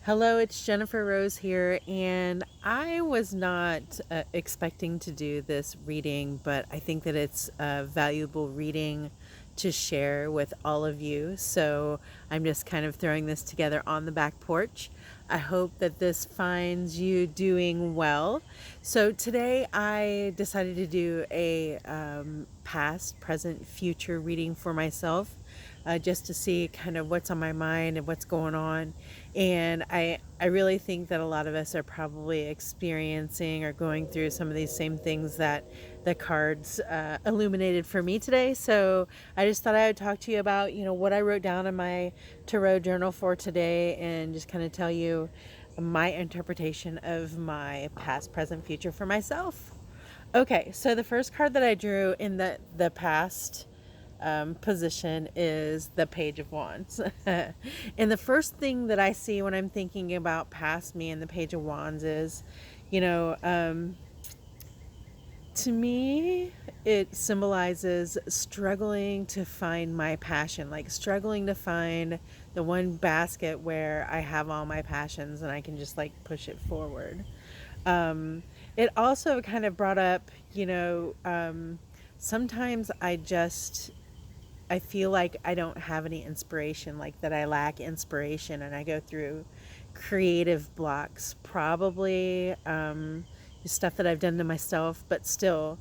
Hello, it's Jennifer Rose here, and I was not expecting to do this reading, but I think that it's a valuable reading to share with all of you. So I'm just kind of throwing this together on the back porch. I hope that this finds you doing well. So today I decided to do a past, present, future reading for myself, just to see kind of what's on my mind and what's going on. And I really think that a lot of us are probably experiencing or going through some of these same things that the cards illuminated for me today. So I just thought I would talk to you about, what I wrote down in my tarot journal for today and just kind of tell you my interpretation of my past, present, future for myself. Okay, so the first card that I drew in the past position is the Page of Wands. And the first thing that I see when I'm thinking about past me and the Page of Wands is, you know, to me, it symbolizes struggling to find my passion, like struggling to find the one basket where I have all my passions and I can just like push it forward. It also kind of brought up, sometimes I feel like I don't have any inspiration, like that I lack inspiration, and I go through creative blocks, probably stuff that I've done to myself, but still,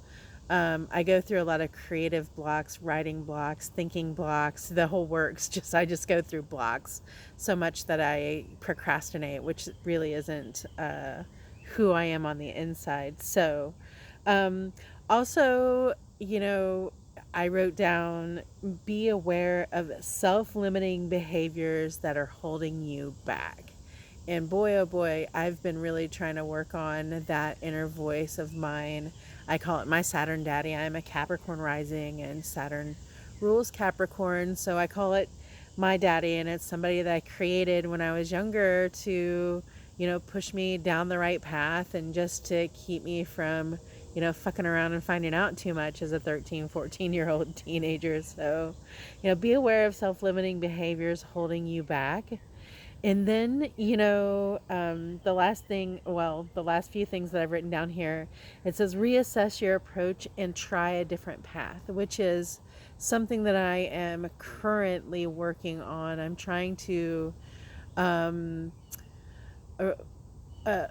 I go through a lot of creative blocks, writing blocks, thinking blocks, the whole works. I just go through blocks so much that I procrastinate, which really isn't who I am on the inside. So, also, I wrote down, be aware of self-limiting behaviors that are holding you back. And boy, oh boy, I've been really trying to work on that inner voice of mine. I call it my Saturn daddy. I'm a Capricorn rising, and Saturn rules Capricorn. So I call it my daddy, and it's somebody that I created when I was younger to, push me down the right path and just to keep me from, fucking around and finding out too much as a 13, 14-year-old teenager. So, be aware of self-limiting behaviors holding you back. And then, the last few things that I've written down here, it says reassess your approach and try a different path, which is something that I am currently working on. I'm trying to um, uh, uh,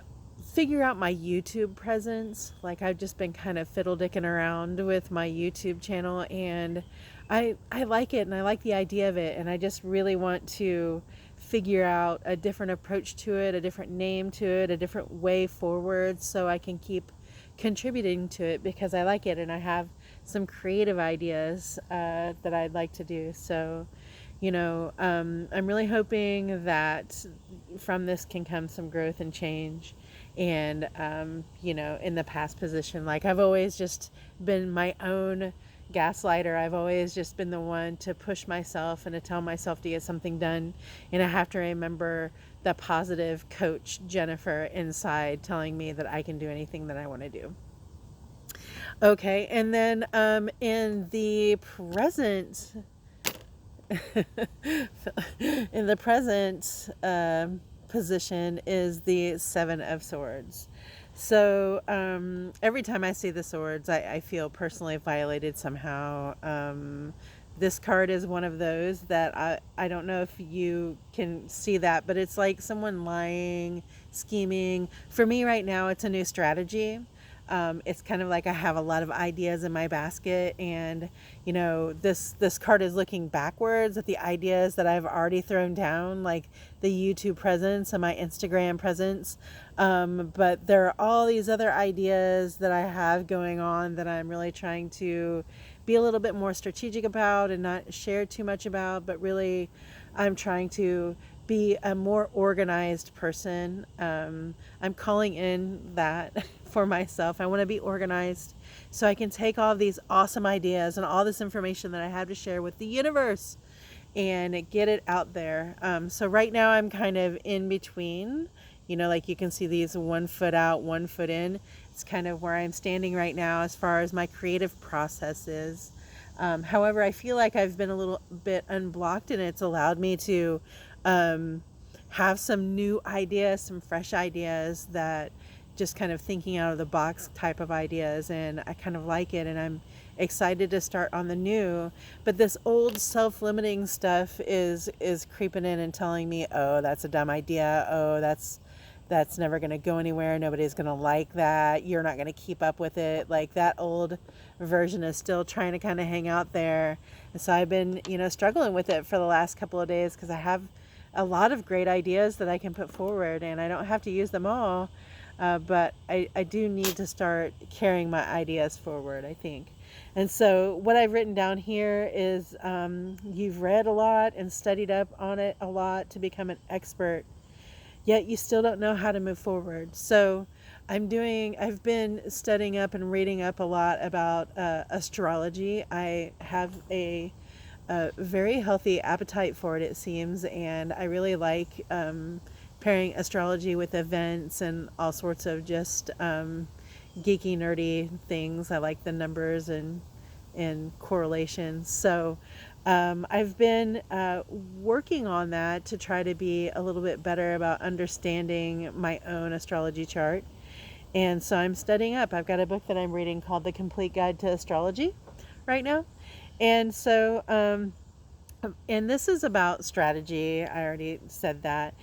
figure out my YouTube presence. Like, I've just been kind of fiddle dicking around with my YouTube channel, and I like it, and I like the idea of it, and I just really want to figure out a different approach to it, a different name to it, a different way forward, so I can keep contributing to it because I like it, and I have some creative ideas that I'd like to do. So, I'm really hoping that from this can come some growth and change. And, in the past position, like, I've always just been my own gaslighter. I've always just been the one to push myself and to tell myself to get something done. And I have to remember the positive coach Jennifer inside telling me that I can do anything that I want to do. Okay, and then in the present in the present position is the Seven of Swords. So every time I see the swords, I feel personally violated somehow. This card is one of those that I don't know if you can see that, but it's like someone lying, scheming. For me right now, it's a new strategy. It's kind of like I have a lot of ideas in my basket, and this card is looking backwards at the ideas that I've already thrown down, like the YouTube presence and my Instagram presence. But there are all these other ideas that I have going on that I'm really trying to be a little bit more strategic about and not share too much about, but really I'm trying to be a more organized person. I'm calling in that for myself. I want to be organized so I can take all of these awesome ideas and all this information that I have to share with the universe and get it out there. So right now I'm kind of in between, like you can see these 1 foot out, 1 foot in. It's kind of where I'm standing right now as far as my creative process is. However, I feel like I've been a little bit unblocked, and it's allowed me to have some new ideas, some fresh ideas, that just kind of thinking out of the box type of ideas, and I kind of like it, and I'm excited to start on the new. But this old self-limiting stuff is creeping in and telling me, oh, that's a dumb idea, oh, that's never going to go anywhere, nobody's going to like that, you're not going to keep up with it. Like, that old version is still trying to kind of hang out there. And so I've been, struggling with it for the last couple of days, because I have a lot of great ideas that I can put forward, and I don't have to use them all. But I do need to start carrying my ideas forward, I think. And so what I've written down here is, you've read a lot and studied up on it a lot to become an expert, yet you still don't know how to move forward. So I've been studying up and reading up a lot about astrology. I have a very healthy appetite for it seems, and I really like pairing astrology with events and all sorts of just geeky, nerdy things. I like the numbers and correlations. So I've been working on that to try to be a little bit better about understanding my own astrology chart. And so I'm studying up. I've got a book that I'm reading called The Complete Guide to Astrology right now. And so, and this is about strategy. I already said that.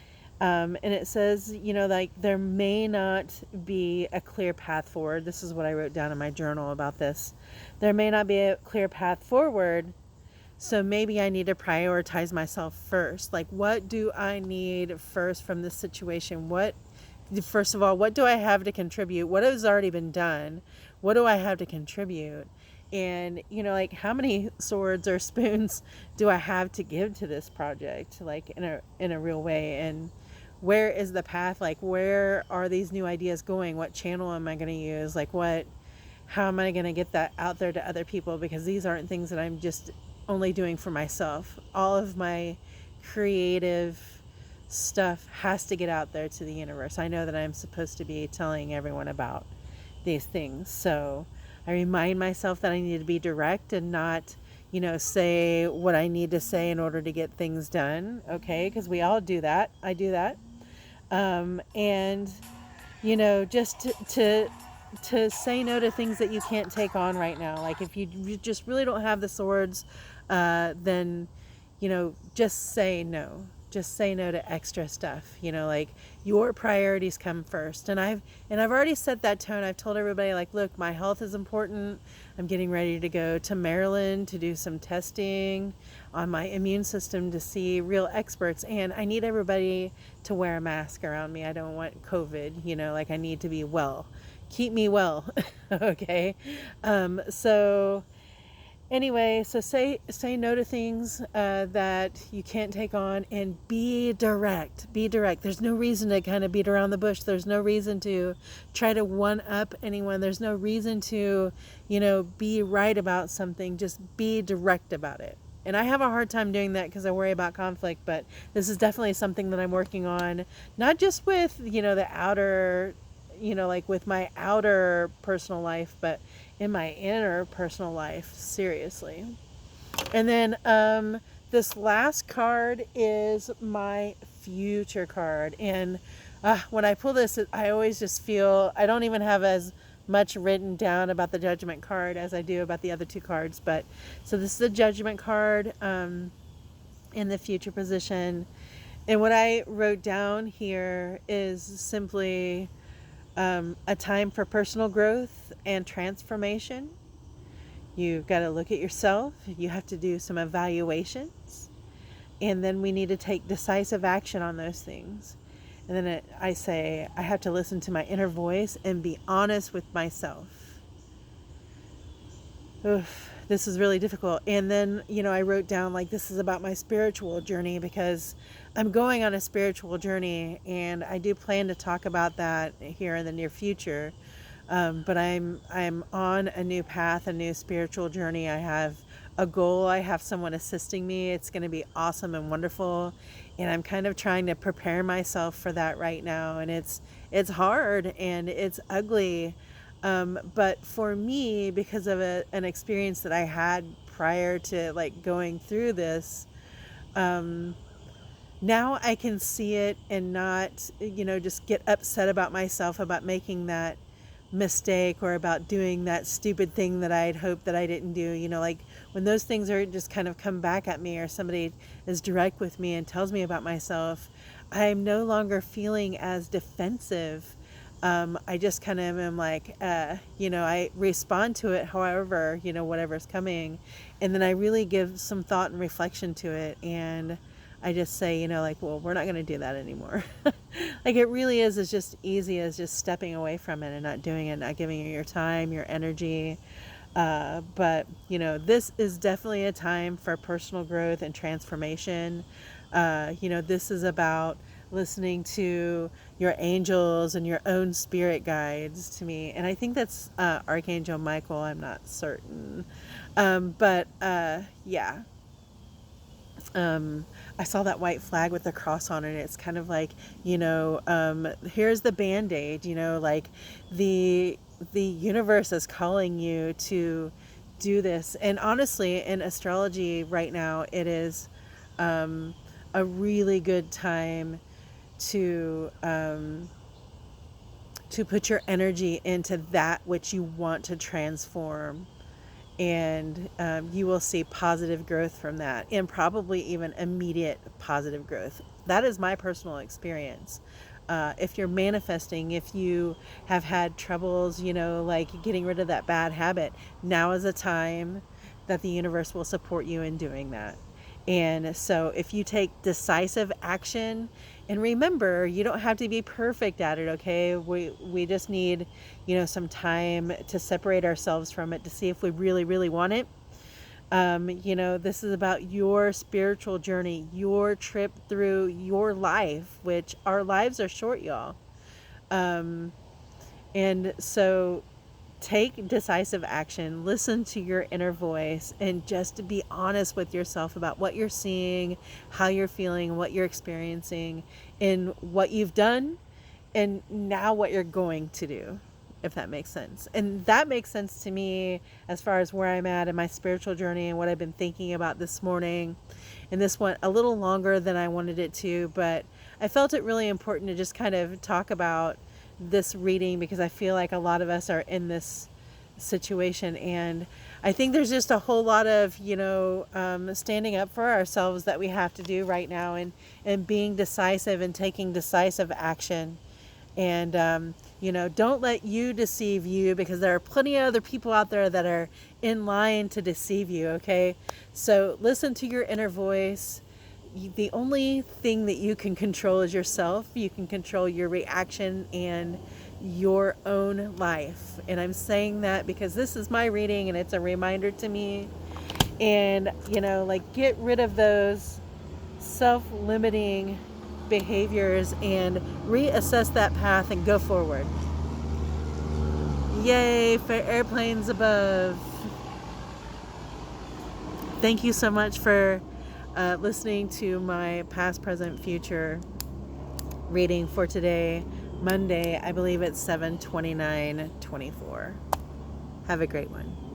And it says, like, there may not be a clear path forward. This is what I wrote down in my journal about this. There may not be a clear path forward. So maybe I need to prioritize myself first. Like, what do I need first from this situation? First of all, what do I have to contribute? What has already been done? What do I have to contribute? And, like, how many swords or spoons do I have to give to this project, like, in a real way? And where is the path? Like, where are these new ideas going? What channel am I going to use? Like, how am I going to get that out there to other people? Because these aren't things that I'm just only doing for myself. All of my creative stuff has to get out there to the universe. I know that I'm supposed to be telling everyone about these things. So I remind myself that I need to be direct and not, say what I need to say in order to get things done. Okay. Because we all do that. I do that. And, just to say no to things that you can't take on right now. Like, if you just really don't have the swords, then, just say no. Just say no to extra stuff. Like, your priorities come first. And I've already set that tone. I've told everybody, like, look, my health is important. I'm getting ready to go to Maryland to do some testing on my immune system to see real experts. And I need everybody to wear a mask around me. I don't want COVID, like, I need to be well. Keep me well. Okay. So anyway, so say no to things that you can't take on, and be direct. There's no reason to kind of beat around the bush. There's no reason to try to one up anyone. There's no reason to, be right about something. Just be direct about it. And I have a hard time doing that because I worry about conflict, but this is definitely something that I'm working on, not just with, the outer, like with my outer personal life, but in my inner personal life, seriously. And then this last card is my future card. And when I pull this, I always just feel, I don't even have as much written down about the Judgment card as I do about the other two cards. But so this is the Judgment card in the future position. And what I wrote down here is simply a time for personal growth and transformation. You've got to look at yourself. You have to do some evaluations. And then we need to take decisive action on those things. And then I say, I have to listen to my inner voice and be honest with myself. Oof, this is really difficult. And then, I wrote down, like, this is about my spiritual journey, because I'm going on a spiritual journey, and I do plan to talk about that here in the near future. But I'm on a new path, a new spiritual journey. I have a goal. I have someone assisting me. It's going to be awesome and wonderful. And I'm kind of trying to prepare myself for that right now. And it's hard and it's ugly. But for me, because of an experience that I had prior to, like, going through this, now I can see it and not, just get upset about myself about making that mistake or about doing that stupid thing that I'd hoped that I didn't do. Like when those things are just kind of come back at me, or somebody is direct with me and tells me about myself, I'm no longer feeling as defensive. I just kind of am like, I respond to it, however, whatever's coming. And then I really give some thought and reflection to it. And I just say, like, well, we're not going to do that anymore. Like it really is as just easy as just stepping away from it and not doing it, not giving it your time, your energy. But, this is definitely a time for personal growth and transformation. This is about listening to your angels and your own spirit guides to me. And I think that's Archangel Michael. I'm not certain. But yeah. I saw that white flag with the cross on it. It's kind of like, here's the Band-Aid, like the universe is calling you to do this. And honestly, in astrology right now, it is a really good time to put your energy into that which you want to transform. And you will see positive growth from that, and probably even immediate positive growth. That is my personal experience. If you're manifesting, if you have had troubles, like getting rid of that bad habit, now is a time that the universe will support you in doing that. And so if you take decisive action, and remember, you don't have to be perfect at it, okay? We just need, some time to separate ourselves from it to see if we really, really want it. This is about your spiritual journey, your trip through your life, which our lives are short, y'all. And so take decisive action, listen to your inner voice, and just to be honest with yourself about what you're seeing, how you're feeling, what you're experiencing, and what you've done, and now what you're going to do, if that makes sense. And that makes sense to me as far as where I'm at in my spiritual journey and what I've been thinking about this morning. And this went a little longer than I wanted it to, but I felt it really important to just kind of talk about this reading, because I feel like a lot of us are in this situation, and I think there's just a whole lot of standing up for ourselves that we have to do right now, and being decisive and taking decisive action. And don't let you deceive you, because there are plenty of other people out there that are in line to deceive you. Okay, so listen to your inner voice. The only thing that you can control is yourself. You can control your reaction and your own life. And I'm saying that because this is my reading and it's a reminder to me. And, get rid of those self-limiting behaviors and reassess that path and go forward. Yay for airplanes above. Thank you so much for listening to my past, present, future reading for today, Monday. I believe it's 7/29/24. Have a great one.